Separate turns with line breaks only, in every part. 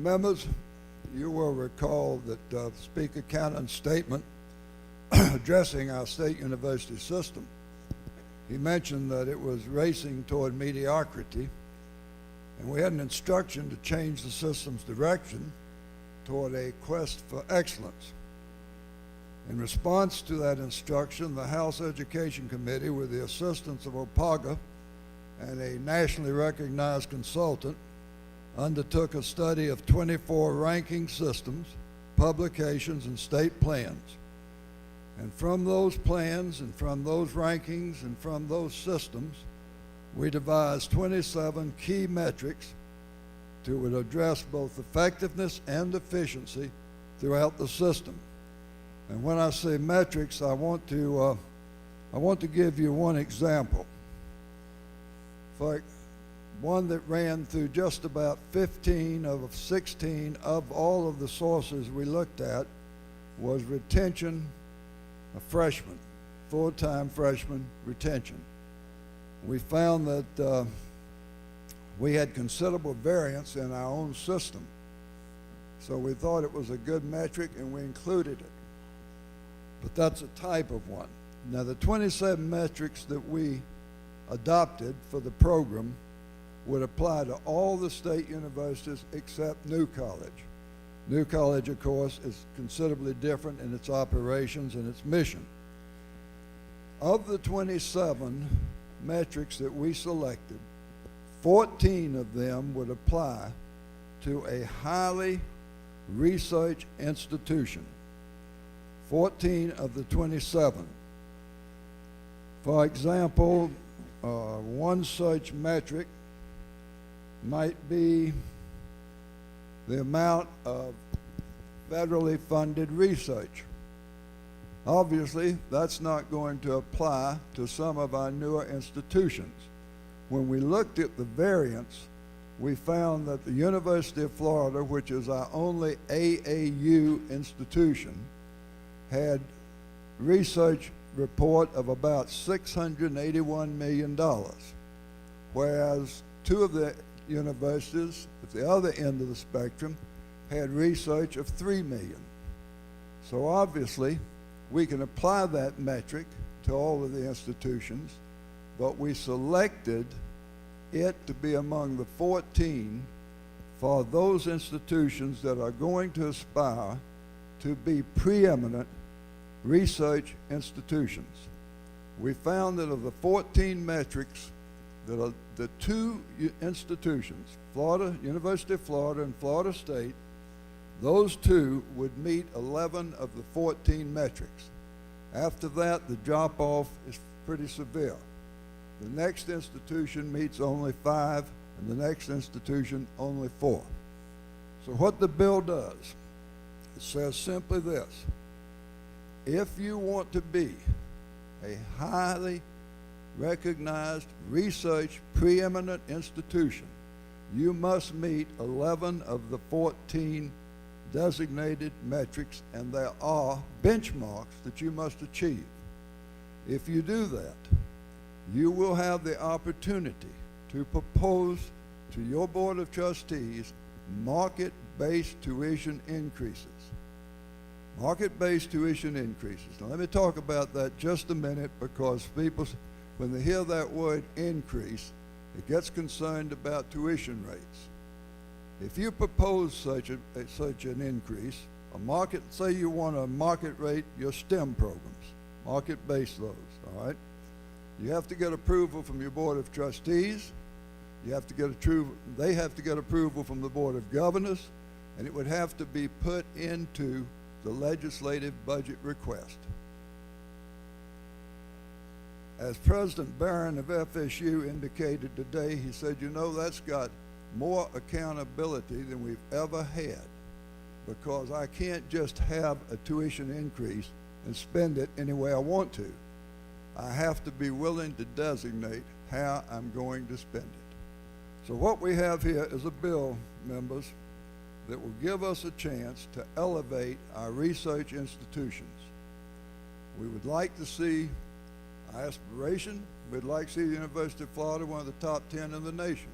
Members, you will recall that Speaker Cannon's statement addressing our state university system, he mentioned that it was racing toward mediocrity, and we had an instruction to change the system's direction toward a quest for excellence. In response to that instruction, the House Education Committee, with the assistance of OPAGA and a nationally recognized consultant, undertook a study of 24 ranking systems, publications, and state plans. And from those plans and from those rankings and from those systems, we devised 27 key metrics to address both effectiveness and efficiency throughout the system. And when I say metrics, I want to give you one example. For one that ran through just about 15 of 16 of all of the sources we looked at was retention of freshmen, full-time freshman retention. We found that we had considerable variance in our own system. So we thought it was a good metric and we included it. But that's a type of one. Now the 27 metrics that we adopted for the program would apply to all the state universities except New College. New College, of course, is considerably different in its operations and its mission. Of the 27 metrics that we selected, 14 of them would apply to a highly research institution. 14 of the 27. For example, one such metric might be the amount of federally funded research. Obviously, that's not going to apply to some of our newer institutions. When we looked at the variance, we found that the University of Florida, which is our only AAU institution, had research report of about $681 million, whereas two of the universities at the other end of the spectrum had research of $3 million. So obviously, we can apply that metric to all of the institutions, but we selected it to be among the 14 for those institutions that are going to aspire to be preeminent research institutions. We found that of the 14 metrics, that are the two institutions, Florida, University of Florida and Florida State, those two would meet 11 of the 14 metrics. After that, the drop-off is pretty severe. The next institution meets only 5, and the next institution only 4. So what the bill does, it says simply this: if you want to be a highly recognized research preeminent institution, you must meet 11 of the 14 designated metrics, and there are benchmarks that you must achieve. If you do that, you will have the opportunity to propose to your Board of Trustees market-based tuition increases. Market-based tuition increases. Now let me talk about that just a minute, because people, when they hear that word increase, it gets concerned about tuition rates. If you propose such an increase, a market, say you want to market rate your STEM programs, market-base those, all right? You have to get approval from your Board of Trustees. You have to get they have to get approval from the Board of Governors, and it would have to be put into the legislative budget request. As President Barron of FSU indicated today, he said, you know, that's got more accountability than we've ever had, because I can't just have a tuition increase and spend it any way I want to. I have to be willing to designate how I'm going to spend it. So what we have here is a bill, members, that will give us a chance to elevate our research institutions. We would like to see our aspiration, we'd like to see the University of Florida one of the top 10 in the nation.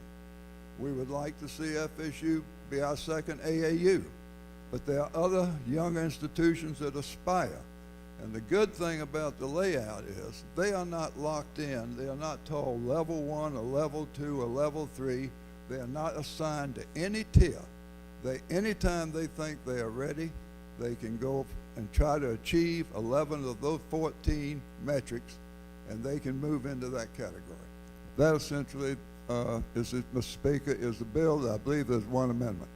We would like to see FSU be our second AAU. But there are other young institutions that aspire. And the good thing about the layout is they are not locked in. They are not told level 1 or level 2 or level 3. They are not assigned to any tier. Anytime they think they are ready, they can go and try to achieve 11 of those 14 metrics, and they can move into that category. That essentially, Mr. Speaker, is the bill. I believe there's one amendment.